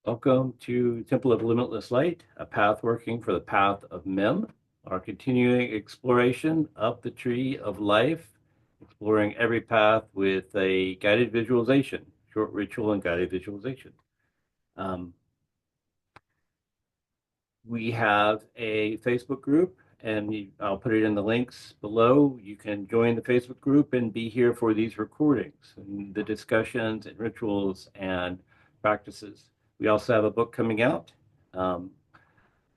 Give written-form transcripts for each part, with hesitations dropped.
Welcome to Temple of Limitless Light, a path working for the path of Mem, our continuing exploration up the tree of life, exploring every path with a guided visualization, short ritual and guided visualization. Um, we have a Facebook group, and I'll put it in the links below. You can join the Facebook group and be here for these recordings and the discussions and rituals and practices. We also have a book coming out um,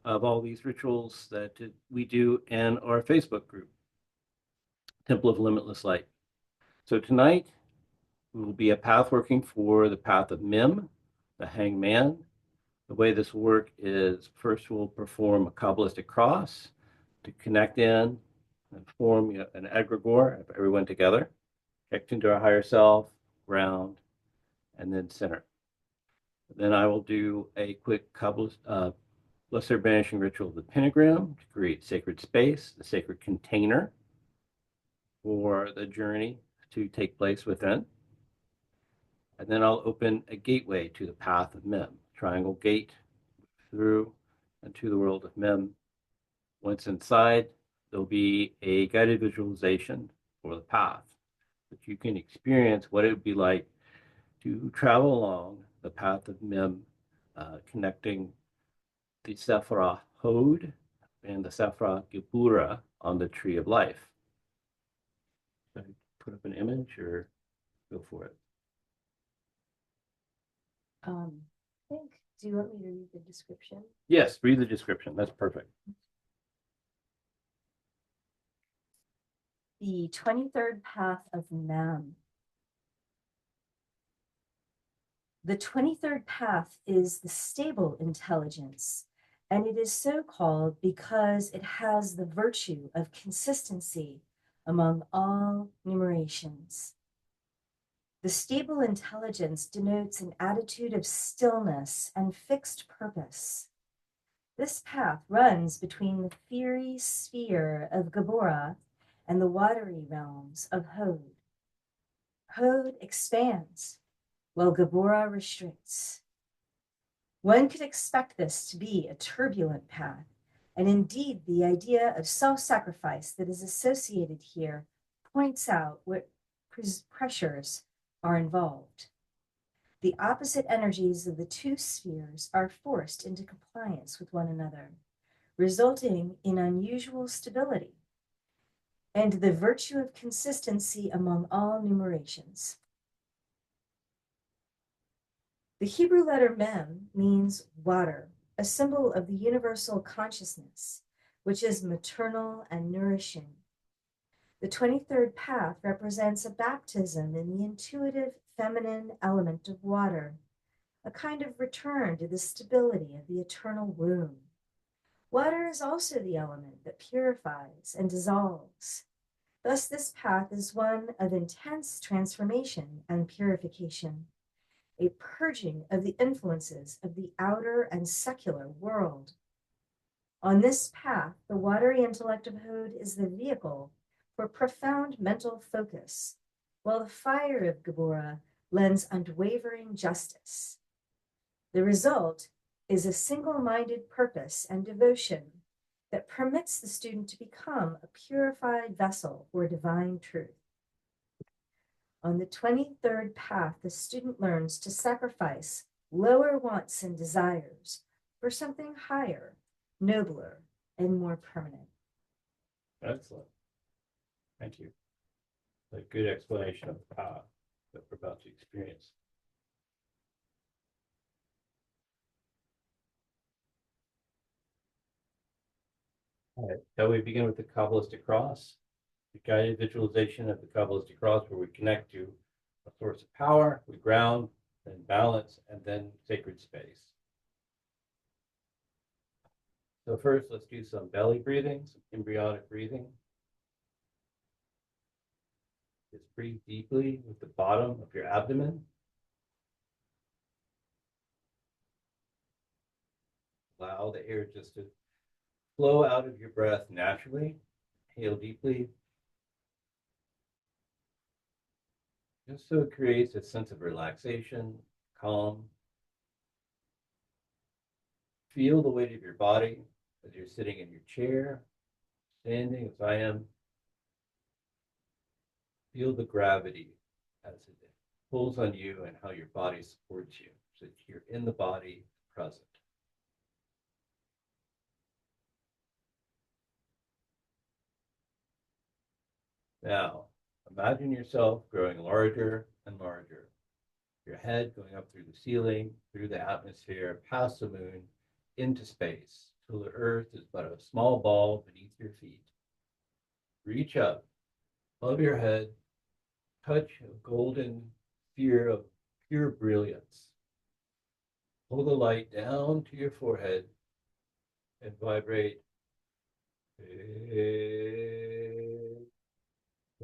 of all these rituals that we do in our Facebook group, Temple of Limitless Light. So tonight will be a path working for the path of Mim, the hangman. The way this will work is first we'll perform a Kabbalistic cross to connect in and form an egregore of everyone together, connect into our higher self, ground, and then center. Then I will do a quick lesser banishing ritual of the pentagram to create sacred space, the sacred container for the journey to take place within. And then I'll open a gateway to the path of Mem, triangle gate through and to the world of Mem. Once inside, there'll be a guided visualization for the path, that you can experience what it would be like to travel along the path of Mem, connecting the Sephirah Hod and the Sephirah Gebura on the tree of life. Should I put up an image or go for it? I think, do you want me to read the description? Yes, read the description. That's perfect. The 23rd path of Mem. The 23rd path is the stable intelligence, and it is so called because it has the virtue of consistency among all numerations. The stable intelligence denotes an attitude of stillness and fixed purpose. This path runs between the fiery sphere of Gabora and the watery realms of Hod. Hod expands, while Gabora restricts. One could expect this to be a turbulent path, and indeed the idea of self-sacrifice that is associated here points out what pressures are involved. The opposite energies of the two spheres are forced into compliance with one another, resulting in unusual stability and the virtue of consistency among all numerations. The Hebrew letter Mem means water, a symbol of the universal consciousness, which is maternal and nourishing. The 23rd path represents a baptism in the intuitive feminine element of water, a kind of return to the stability of the eternal womb. Water is also the element that purifies and dissolves. Thus, this path is one of intense transformation and purification, a purging of the influences of the outer and secular world. On this path, the watery intellect of Hod is the vehicle for profound mental focus, while the fire of Gabora lends unwavering justice. The result is a single-minded purpose and devotion that permits the student to become a purified vessel for divine truth. On the 23rd path, the student learns to sacrifice lower wants and desires for something higher, nobler, and more permanent. Excellent. Thank you. A good explanation of the path that we're about to experience. All right. Shall we begin with the Kabbalistic cross? The guided visualization of the Kabbalistic cross, where we connect to a source of power, we ground, then balance, and then sacred space. So first, let's do some belly breathing, some embryonic breathing. Just breathe deeply with the bottom of your abdomen. Allow the air just to flow out of your breath naturally. Inhale deeply. Just so it creates a sense of relaxation, calm. feel the weight of your body as you're sitting in your chair, standing as I am. Feel the gravity as it pulls on you and how your body supports you, so that you're in the body, present. Now, imagine yourself growing larger and larger. Your head going up through the ceiling, through the atmosphere, past the moon, into space, till the earth is but a small ball beneath your feet. Reach up above your head, touch a golden sphere of pure brilliance. Pull the light down to your forehead and vibrate.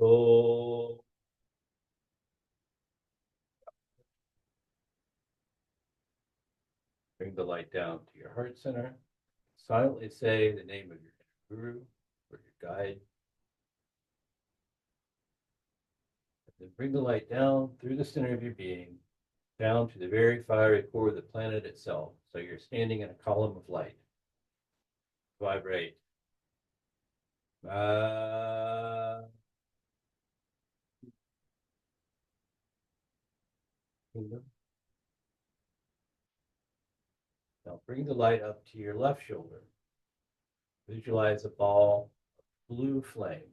Oh. Bring the light down to your heart center. Silently say the name of your guru or your guide. And then bring the light down through the center of your being, down to the very fiery core of the planet itself. So you're standing in a column of light. Vibrate. Now bring the light up to your left shoulder. Visualize a ball of blue flame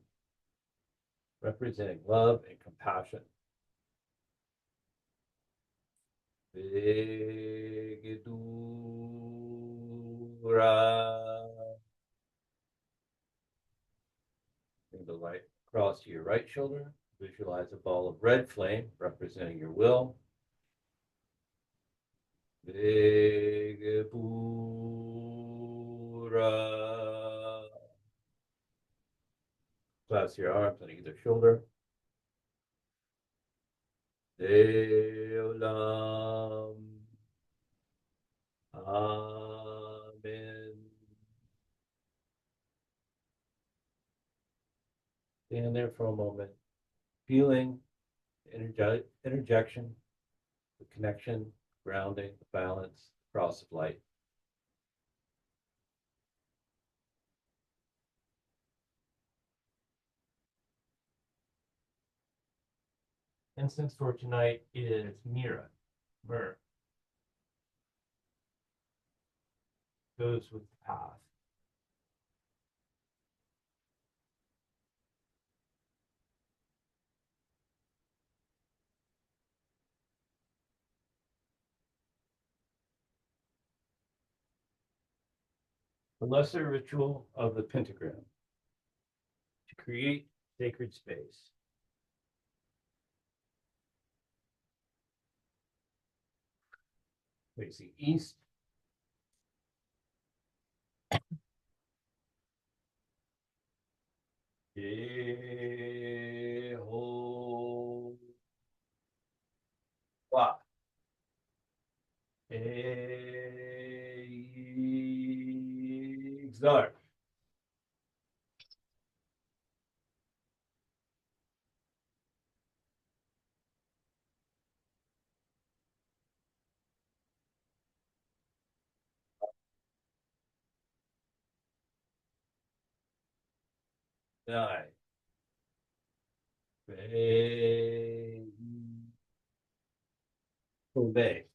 representing love and compassion. Bring the light across to your right shoulder. Visualize a ball of red flame representing your will. Clasp your arms on either shoulder. Deolam. Amen. Stand there for a moment, feeling the interjection, the connection, grounding, the balance, the cross of light. Incense for tonight is myrrh. Goes with the path. The lesser ritual of the pentagram to create sacred space. Facing east. Jehovah. Exarch. Nine. Obey.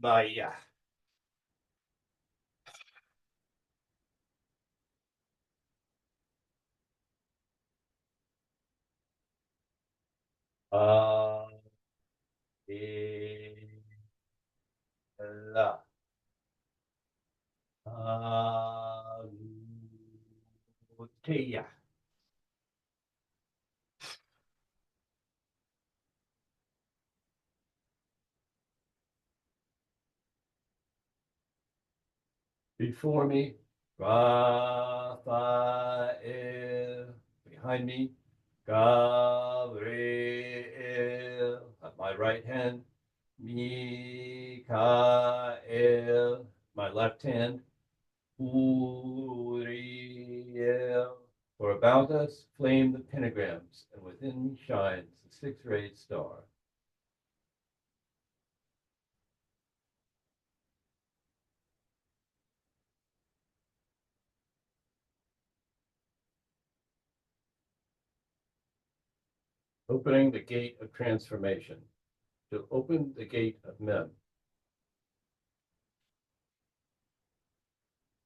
Maya. La. Aluteya. Before me, Raphael. Behind me, Gabriel. right hand, Mikael, my left hand, Uriel. For about us flame the pentagrams, and within me shines the six-rayed star. Opening the gate of transformation. To open the gate of Mem.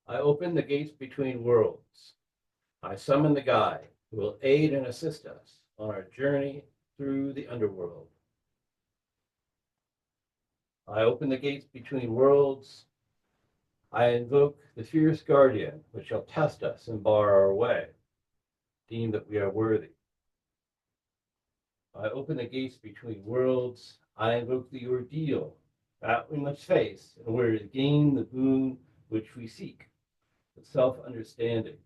I open the gates between worlds. I summon the guide who will aid and assist us on our journey through the underworld. I open the gates between worlds. I invoke the fierce guardian which shall test us and bar our way, deem that we are worthy. I open the gates between worlds. I invoke the ordeal that we must face in order to gain the boon which we seek, the self-understanding.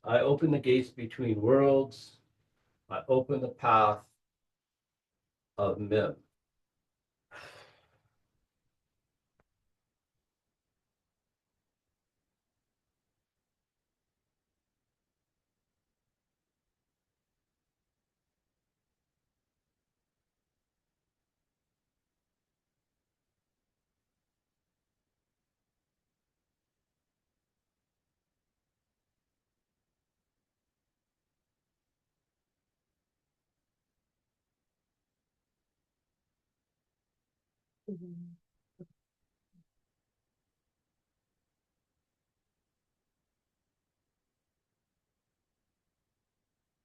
I open the gates between worlds. I open the path of Mem.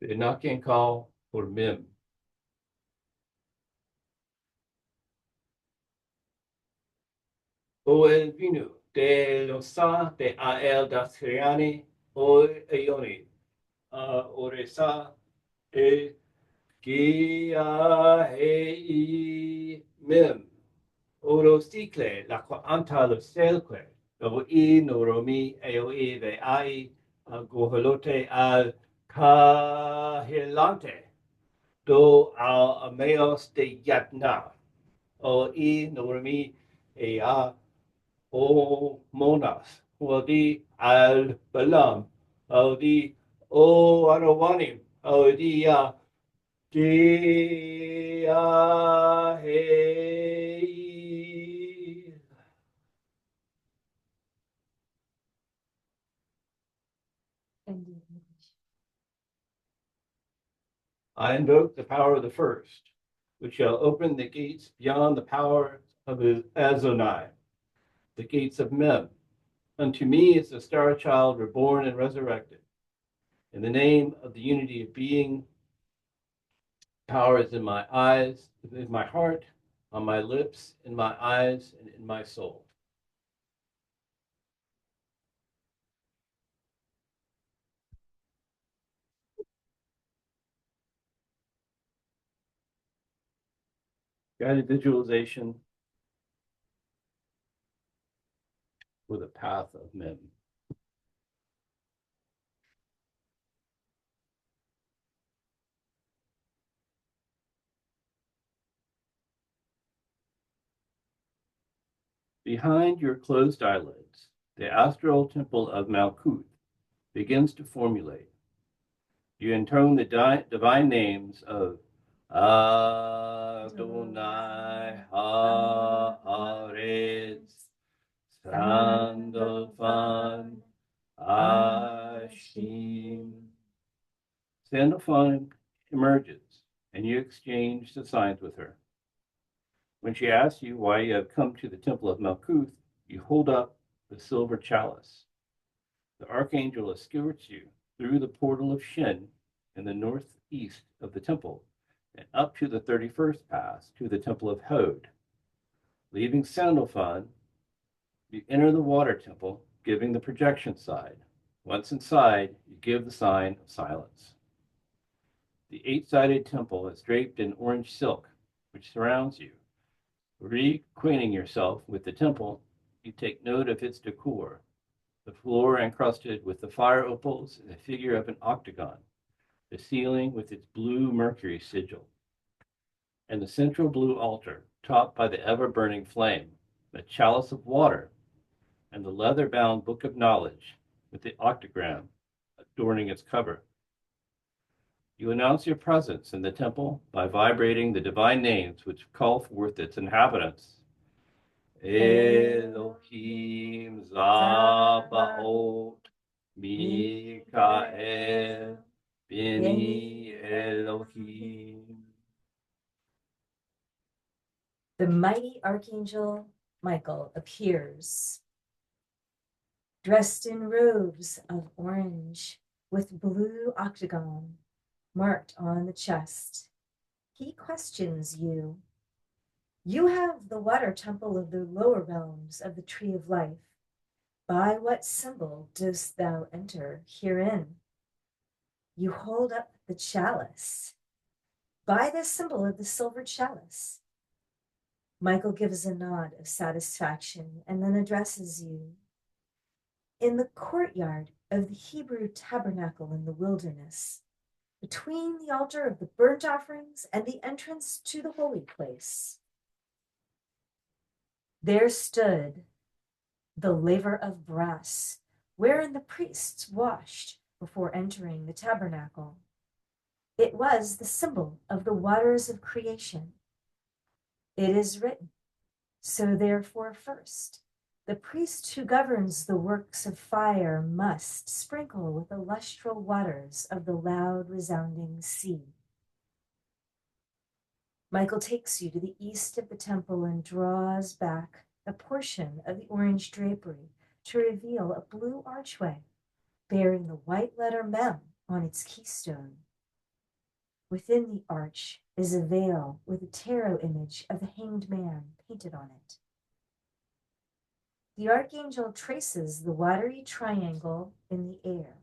The Enochian call for Mem. O el vino de losa de ael dasriani o eoni oresa e gia hei Mem. Oro sticle la qua anta lo selque o I noromi eoi ve ai goholote al kahilante do al ameos de yatna o I noromi ea o monas o di al balam o di o arawanim o di he. I invoke the power of the first, which shall open the gates beyond the power of Azonai, the gates of Mem. Unto me is the star child reborn and resurrected. In the name of the unity of being, power is in my eyes, in my heart, on my lips, in my eyes, and in my soul. Guided visualization for the path of Mem. Behind your closed eyelids, the astral temple of Malkuth begins to formulate. You intone the divine names of Adonai Haaretz, Sandalphon, Ashim. Sandalphon emerges, and you exchange the signs with her. When she asks you why you have come to the temple of Malkuth, you hold up the silver chalice. The archangel escorts you through the portal of Shin in the northeast of the temple and up to the 31st pass to the temple of Hod. Leaving Sandalphon, you enter the water temple, giving the projection side. Once inside, you give the sign of silence. The eight-sided temple is draped in orange silk, which surrounds you. Reacquainting yourself with the temple, you take note of its decor. The floor encrusted with the fire opals is a figure of an octagon, the ceiling with its blue mercury sigil. and the central blue altar, topped by the ever-burning flame, the chalice of water, and the leather-bound book of knowledge with the octagram adorning its cover. You announce your presence in the temple by vibrating the divine names which call forth its inhabitants. Elohim Zabaoth, Mikael, Beni Elohim. The mighty archangel Michael appears, dressed in robes of orange with blue octagon marked on the chest. He questions you. You have the water temple of the lower realms of the tree of life. By what symbol dost thou enter herein? You hold up the chalice. By the symbol of the silver chalice. Michael gives a nod of satisfaction and then addresses you. In the courtyard of the Hebrew tabernacle in the wilderness, between the altar of the burnt offerings and the entrance to the holy place, there stood the laver of brass, wherein the priests washed before entering the tabernacle. It was the symbol of the waters of creation. It is written, so therefore first, the priest who governs the works of fire must sprinkle with the lustral waters of the loud resounding sea. Michael takes you to the east of the temple and draws back a portion of the orange drapery to reveal a blue archway bearing the white letter Mem on its keystone. Within the arch is a veil with a tarot image of the hanged man painted on it. The archangel traces the watery triangle in the air.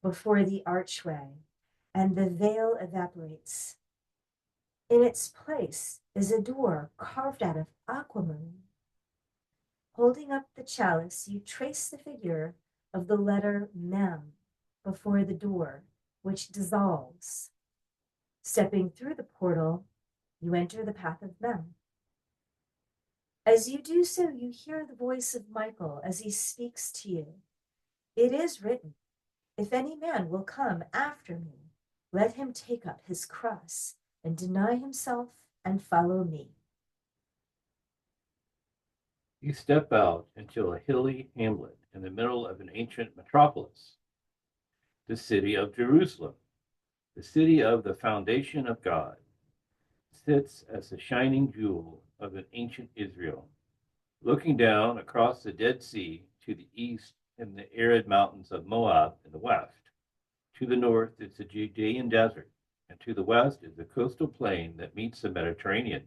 Before the archway, and the veil evaporates. In its place is a door carved out of aquamarine. Holding up the chalice, you trace the figure of the letter Mem before the door, which dissolves. Stepping through the portal, you enter the path of Mem. As you do so, you hear the voice of Michael as he speaks to you. It is written, if any man will come after me, let him take up his cross and deny himself and follow me. You step out into a hilly hamlet in the middle of an ancient metropolis, the city of Jerusalem, the city of the foundation of God, sits as the shining jewel of an ancient Israel, looking down across the Dead Sea to the east and the arid mountains of Moab in the west. To the north is the Judean desert, and to the west is the coastal plain that meets the Mediterranean.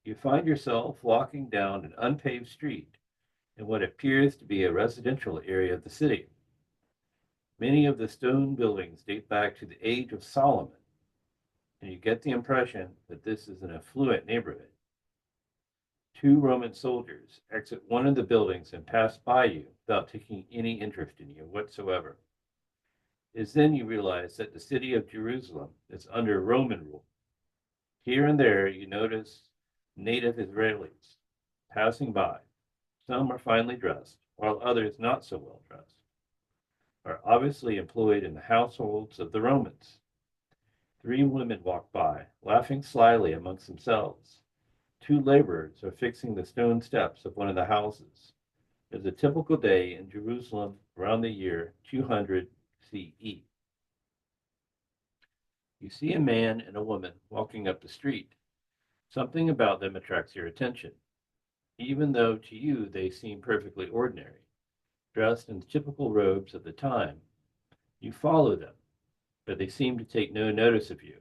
You find yourself walking down an unpaved street in what appears to be a residential area of the city. Many of the stone buildings date back to the age of Solomon, and you get the impression that this is an affluent neighborhood. Two Roman soldiers exit one of the buildings and pass by you without taking any interest in you whatsoever. It is then you realize that the city of Jerusalem is under Roman rule. Here and there you notice native Israelis passing by. Some are finely dressed, while others, not so well dressed, are obviously employed in the households of the Romans. 3 women walk by, laughing slyly amongst themselves. 2 laborers are fixing the stone steps of one of the houses. It is a typical day in Jerusalem around the year 200 CE. You see a man and a woman walking up the street. Something about them attracts your attention, even though to you they seem perfectly ordinary, dressed in the typical robes of the time. You follow them, but they seem to take no notice of you.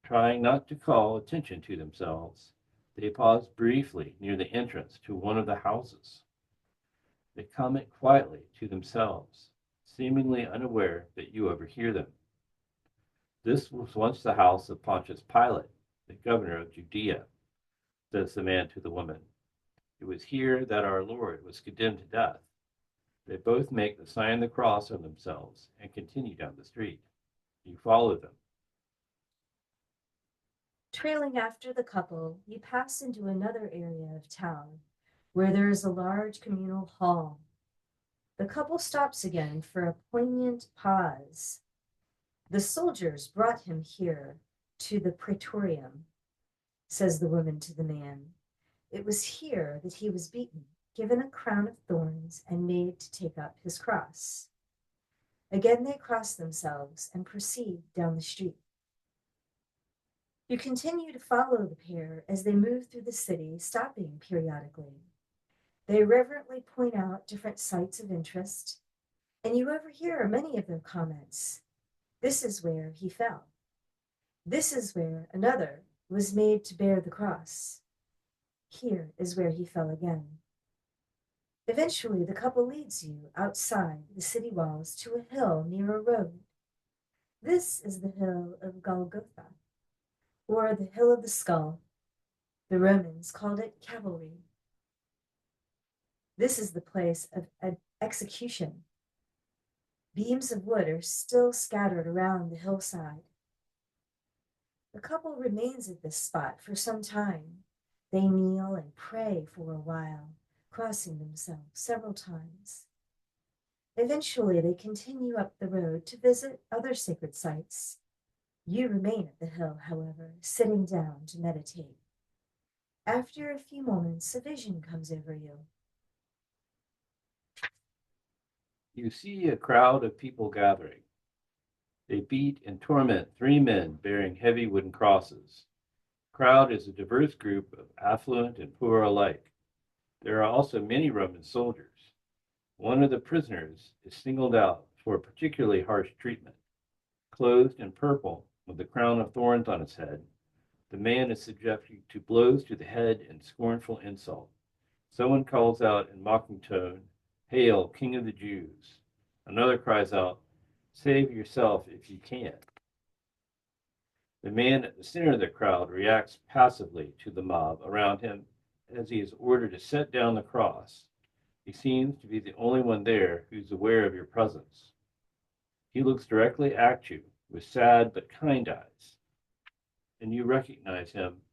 Trying not to call attention to themselves, they pause briefly near the entrance to one of the houses. They comment quietly to themselves, seemingly unaware that you overhear them. This was once the house of Pontius Pilate, the governor of Judea, says the man to the woman. It was here that our Lord was condemned to death. They both make the sign of the cross on themselves and continue down the street. You follow them. Trailing after the couple, you pass into another area of town where there is a large communal hall. The couple stops again for a poignant pause. The soldiers brought him here to the praetorium, says the woman to the man. It was here that he was beaten, given a crown of thorns, and made to take up his cross. Again they cross themselves and proceed down the street. You continue to follow the pair as they move through the city, stopping periodically. They reverently point out different sites of interest, and you overhear many of their comments. This is where he fell. This is where another was made to bear the cross. Here is where he fell again. Eventually, the couple leads you outside the city walls to a hill near a road. This is the hill of Golgotha, or the hill of the skull. The Romans called it Calvary. This is the place of execution. Beams of wood are still scattered around the hillside. The couple remains at this spot for some time. They kneel and pray for a while, crossing themselves several times. Eventually, they continue up the road to visit other sacred sites. You remain at the hill, however, sitting down to meditate. After a few moments, a vision comes over you. You see a crowd of people gathering. They beat and torment 3 men bearing heavy wooden crosses. The crowd is a diverse group of affluent and poor alike. There are also many Roman soldiers. One of the prisoners is singled out for particularly harsh treatment. Clothed in purple, with a crown of thorns on his head, the man is subjected to blows to the head and scornful insult. Someone calls out in mocking tone, "Hail, King of the Jews!" Another cries out, "Save yourself if you can." The man at the center of the crowd reacts passively to the mob around him as he is ordered to set down the cross. He seems to be the only one there who's aware of your presence. He looks directly at you with sad but kind eyes, and you recognize him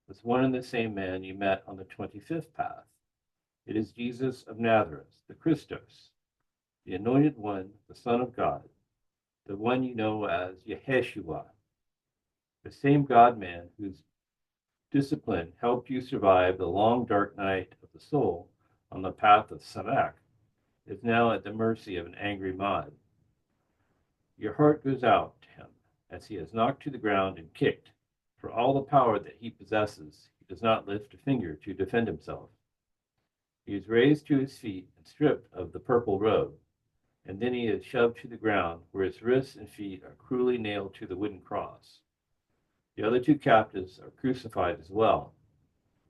as one and the same man you met on the 25th path. It is Jesus of Nazareth, the Christos, the Anointed One, the Son of God, the one you know as Yeshua, the same God-man whose discipline helped you survive the long dark night of the soul on the path of Samak, is now at the mercy of an angry mob. Your heart goes out to him as he is knocked to the ground and kicked. For all the power that he possesses, he does not lift a finger to defend himself. He is raised to his feet and stripped of the purple robe, and then he is shoved to the ground, where his wrists and feet are cruelly nailed to the wooden cross. The other 2 captives are crucified as well.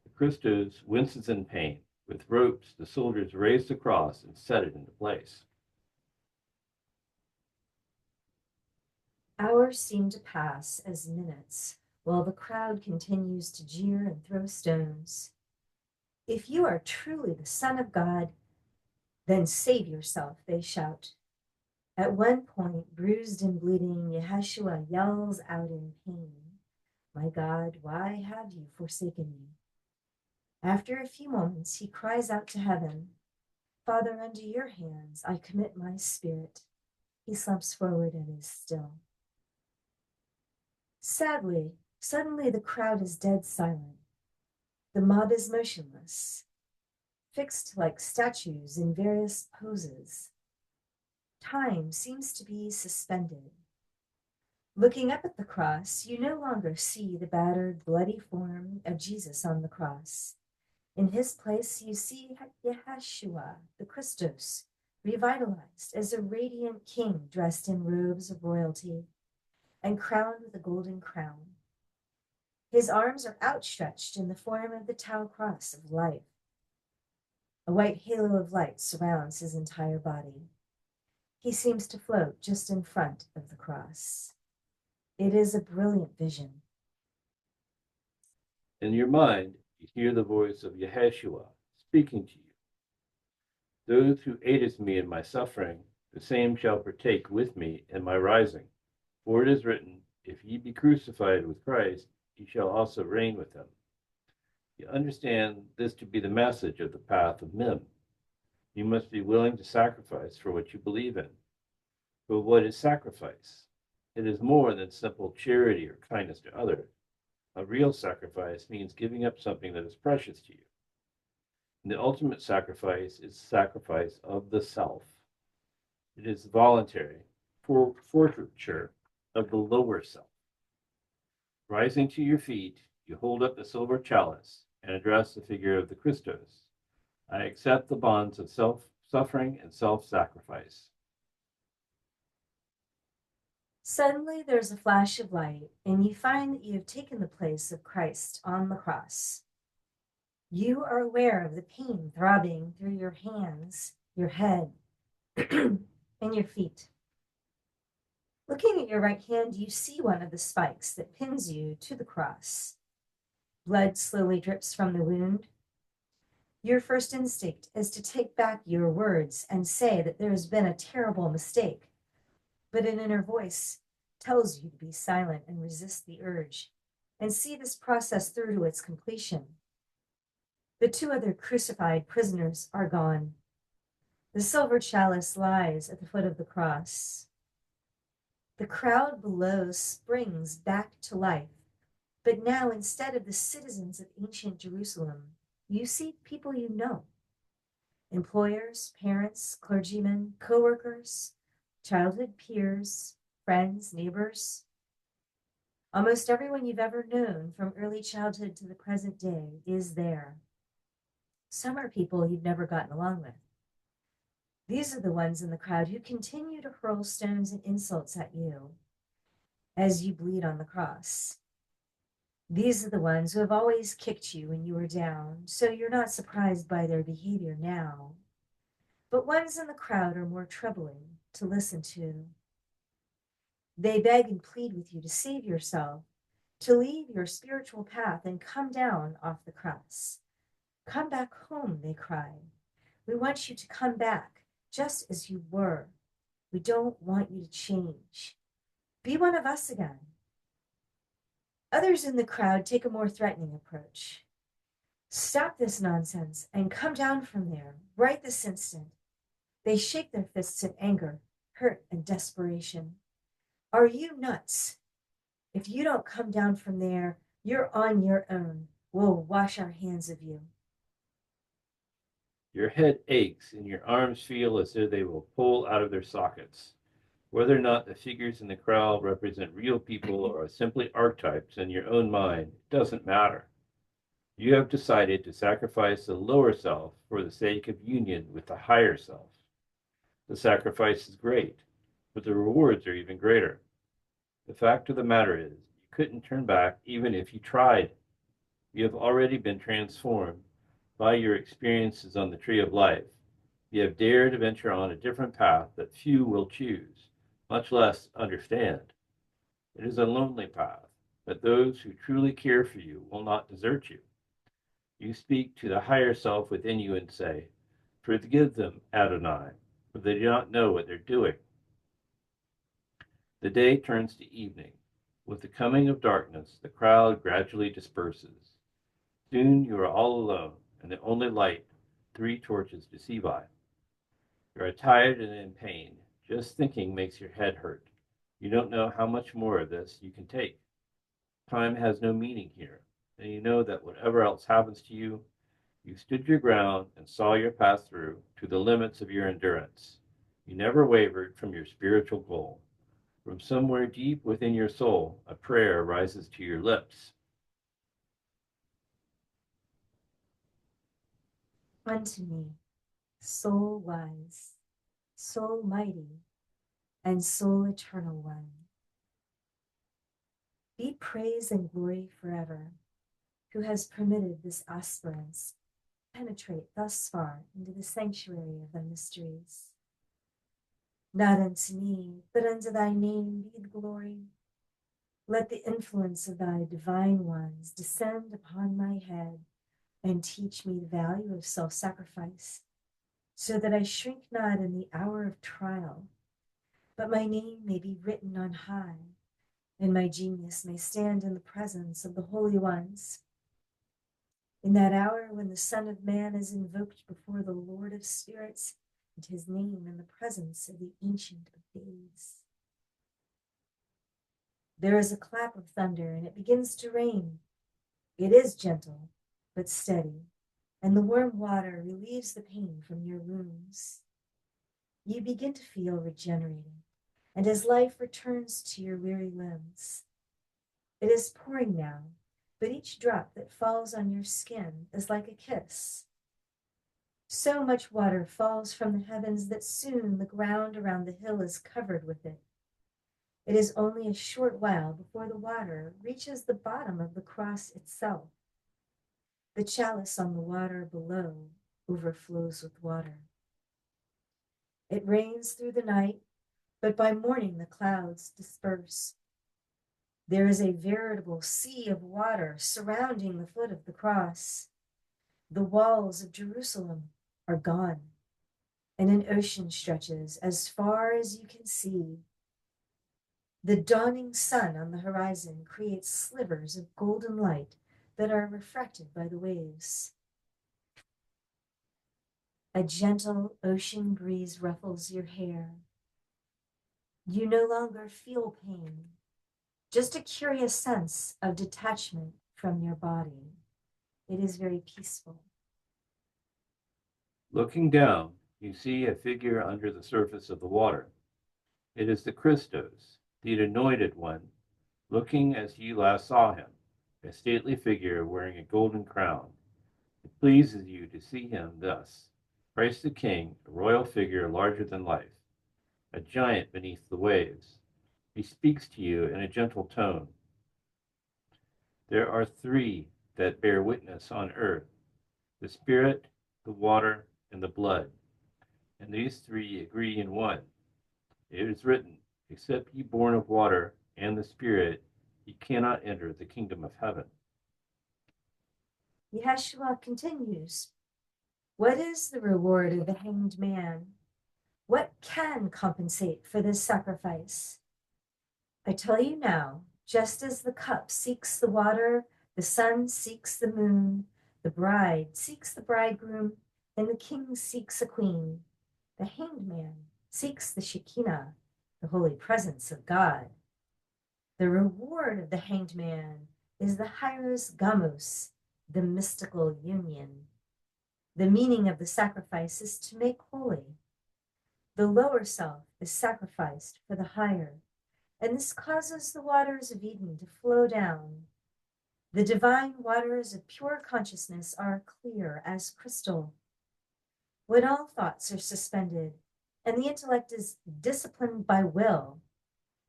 The Christos winces in pain. With ropes, the soldiers raise the cross and set it into place. Hours seem to pass as minutes, while the crowd continues to jeer and throw stones. If you are truly the Son of God, then save yourself, they shout. At one point, bruised and bleeding, Yeshua yells out in pain, "My God, why have you forsaken me?" After a few moments, he cries out to heaven, "Father, unto your hands I commit my spirit." He slumps forward and is still. Sadly, suddenly the crowd is dead silent. The mob is motionless, fixed like statues in various poses. Time seems to be suspended. Looking up at the cross, you no longer see the battered, bloody form of Jesus on the cross. In his place, you see Yeshua, the Christos, revitalized as a radiant king dressed in robes of royalty and crowned with a golden crown. His arms are outstretched in the form of the Tau cross of life. A white halo of light surrounds his entire body. He seems to float just in front of the cross. It is a brilliant vision. In your mind, you hear the voice of Yeshua speaking to you. Those who aideth me in my suffering, the same shall partake with me in my rising. For it is written, if ye be crucified with Christ, ye shall also reign with him. You understand this to be the message of the path of Mem. You must be willing to sacrifice for what you believe in. But what is sacrifice? It is more than simple charity or kindness to others. A real sacrifice means giving up something that is precious to you. And the ultimate sacrifice is sacrifice of the self. It is voluntary forfeiture of the lower self. Rising to your feet, you hold up the silver chalice and address the figure of the Christos. I accept the bonds of self-suffering and self-sacrifice. Suddenly there's a flash of light, and you find that you have taken the place of Christ on the cross. You are aware of the pain throbbing through your hands, your head, and your feet. Looking at your right hand, you see one of the spikes that pins you to the cross. Blood slowly drips from the wound. Your first instinct is to take back your words and say that there has been a terrible mistake, but an inner voice tells you to be silent and resist the urge and see this process through to its completion. The two other crucified prisoners are gone. The silver chalice lies at the foot of the cross. The crowd below springs back to life, but now instead of the citizens of ancient Jerusalem, you see people you know. Employers, parents, clergymen, co-workers, childhood peers, friends, neighbors. Almost everyone you've ever known from early childhood to the present day is there. Some are people you've never gotten along with. These are the ones in the crowd who continue to hurl stones and insults at you as you bleed on the cross. These are the ones who have always kicked you when you were down, so you're not surprised by their behavior now. But ones in the crowd are more troubling to listen to. They beg and plead with you to save yourself, to leave your spiritual path and come down off the cross. Come back home, they cry. We want you to come back just as you were. We don't want you to change. Be one of us again. Others in the crowd take a more threatening approach. Stop this nonsense and come down from there, right this instant. They shake their fists in anger, hurt, and desperation. Are you nuts? If you don't come down from there, you're on your own. We'll wash our hands of you. Your head aches and your arms feel as though they will pull out of their sockets. Whether or not the figures in the crowd represent real people or are simply archetypes in your own mind, it doesn't matter. You have decided to sacrifice the lower self for the sake of union with the higher self. The sacrifice is great, but the rewards are even greater. The fact of the matter is, you couldn't turn back even if you tried. You have already been transformed by your experiences on the tree of life. You have dared to venture on a different path that few will choose, much less understand. It is a lonely path, but those who truly care for you will not desert you. You speak to the higher self within you and say, forgive them, Adonai, for they do not know what they're doing. The day turns to evening. With the coming of darkness, the crowd gradually disperses. Soon you are all alone, and the only light, 3 torches to see by. You are tired and in pain. Just thinking makes your head hurt. You don't know how much more of this you can take. Time has no meaning here, and you know that whatever else happens to you, you stood your ground and saw your path through to the limits of your endurance. You never wavered from your spiritual goal. From somewhere deep within your soul, a prayer rises to your lips. Unto me, soul wise, soul mighty, and soul eternal one, be praise and glory forever, who has permitted this aspirants to penetrate thus far into the sanctuary of the mysteries. Not unto me, but unto thy name be the glory. Let the influence of thy divine ones descend upon my head and teach me the value of self-sacrifice, so that I shrink not in the hour of trial, but my name may be written on high, and my genius may stand in the presence of the holy ones. In that hour when the Son of Man is invoked before the Lord of Spirits, and his name in the presence of the Ancient of Days. There is a clap of thunder, and it begins to rain. It is gentle, but steady, and the warm water relieves the pain from your wounds. You begin to feel regenerated, and as life returns to your weary limbs. It is pouring now, but each drop that falls on your skin is like a kiss. So much water falls from the heavens that soon the ground around the hill is covered with it. It is only a short while before the water reaches the bottom of the cross itself. The chalice on the water below overflows with water. It rains through the night, but by morning the clouds disperse. There is a veritable sea of water surrounding the foot of the cross. The walls of Jerusalem are gone, and an ocean stretches as far as you can see. The dawning sun on the horizon creates slivers of golden light that are refracted by the waves. A gentle ocean breeze ruffles your hair. You no longer feel pain, just a curious sense of detachment from your body. It is very peaceful. Looking down, you see a figure under the surface of the water. It is the Christos, the anointed one, looking as you last saw him, a stately figure wearing a golden crown. It pleases you to see him thus, Christ the King, a royal figure larger than life, a giant beneath the waves. He speaks to you in a gentle tone. There are three that bear witness on earth, the Spirit, the water, and the blood, and these three agree in one. It is written, except ye born of water and the Spirit, ye cannot enter the kingdom of heaven. Yeshua continues, what is the reward of the hanged man? What can compensate for this sacrifice? I tell you now, just as the cup seeks the water, the sun seeks the moon, the bride seeks the bridegroom, and the king seeks a queen. The hanged man seeks the Shekinah, the holy presence of God. The reward of the hanged man is the hieros gamos, the mystical union. The meaning of the sacrifice is to make holy. The lower self is sacrificed for the higher, and this causes the waters of Eden to flow down. The divine waters of pure consciousness are clear as crystal. When all thoughts are suspended and the intellect is disciplined by will,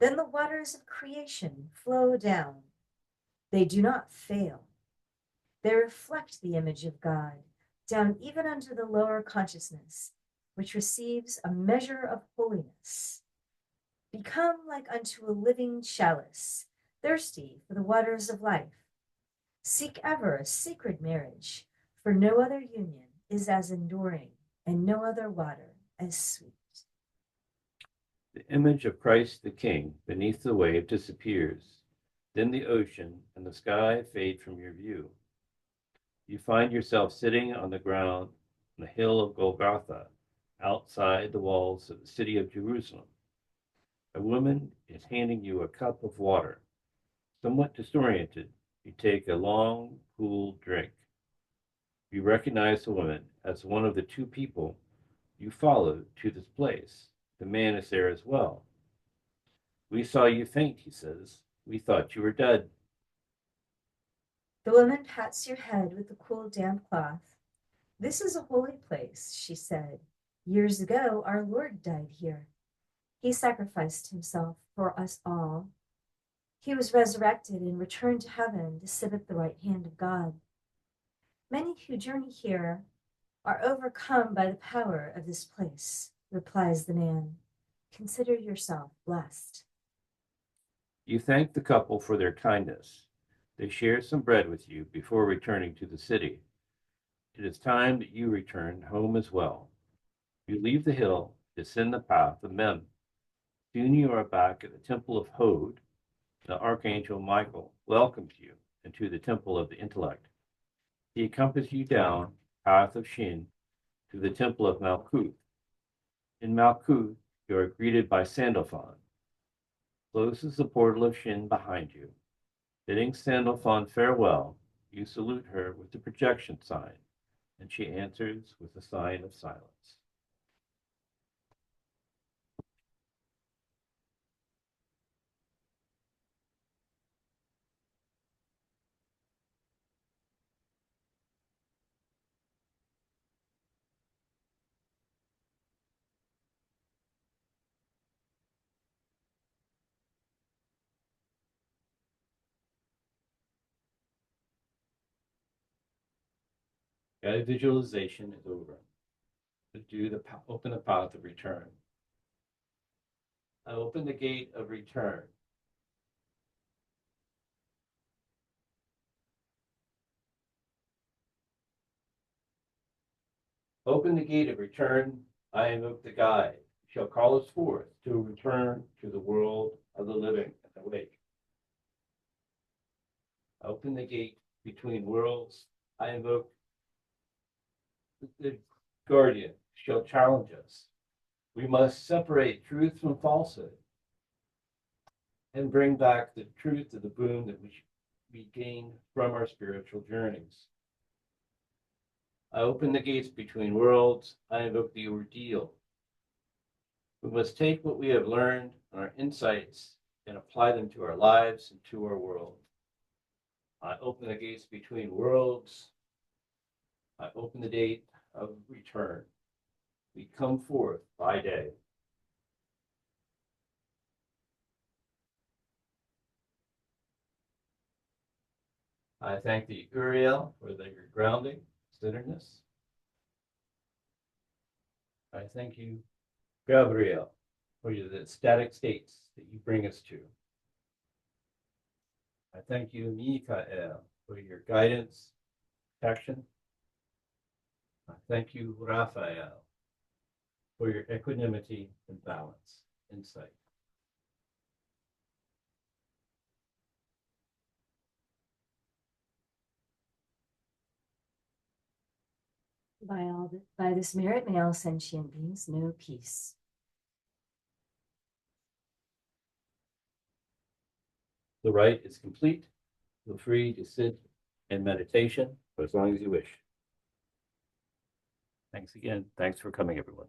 then the waters of creation flow down. They do not fail. They reflect the image of God down even unto the lower consciousness, which receives a measure of holiness. Become like unto a living chalice, thirsty for the waters of life. Seek ever a sacred marriage, for no other union is as enduring, and no other water as sweet. The image of Christ the King beneath the wave disappears. Then the ocean and the sky fade from your view. You find yourself sitting on the ground on the hill of Golgotha, outside the walls of the city of Jerusalem. A woman is handing you a cup of water. Somewhat disoriented, you take a long, cool drink. You recognize the woman as one of the two people you followed to this place. The man is there as well. We saw you faint, he says. We thought you were dead. The woman pats your head with the cool, damp cloth. This is a holy place, she said. Years ago, our Lord died here. He sacrificed himself for us all. He was resurrected and returned to heaven to sit at the right hand of God. Many who journey here are overcome by the power of this place, replies the man. Consider yourself blessed. You thank the couple for their kindness. They share some bread with you before returning to the city. It is time that you return home as well. You leave the hill, descend the path of Mem. Soon you are back at the temple of Hod. The archangel Michael welcomes you into the temple of the intellect. He accompanies you down the path of Shin to the temple of Malkuth. In Malkuth, you are greeted by Sandalphon. Closes the portal of Shin behind you. Bidding Sandalphon farewell, you salute her with the projection sign, and she answers with the sign of silence. Guided visualization is over. Open the path of return. I open the gate of return. Open the gate of return. I invoke the guide. He shall call us forth to return to the world of the living and awake. I open the gate between worlds. I invoke the guardian. Shall challenge us. We must separate truth from falsehood and bring back the truth of the boon that we gain from our spiritual journeys. I open the gates between worlds. I invoke the ordeal. We must take what we have learned and our insights and apply them to our lives and to our world. I open the gates between worlds. I open the gate of return. We come forth by day. I thank the Uriel for your grounding, centeredness. I thank you, Gabriel, for the static states that you bring us to. I thank you, Mikael, for your guidance, protection. I thank you, Raphael, for your equanimity and balance, insight. By this merit, may all sentient beings know peace. The rite is complete. Feel free to sit in meditation for as long as you wish. Thanks again. Thanks for coming, everyone.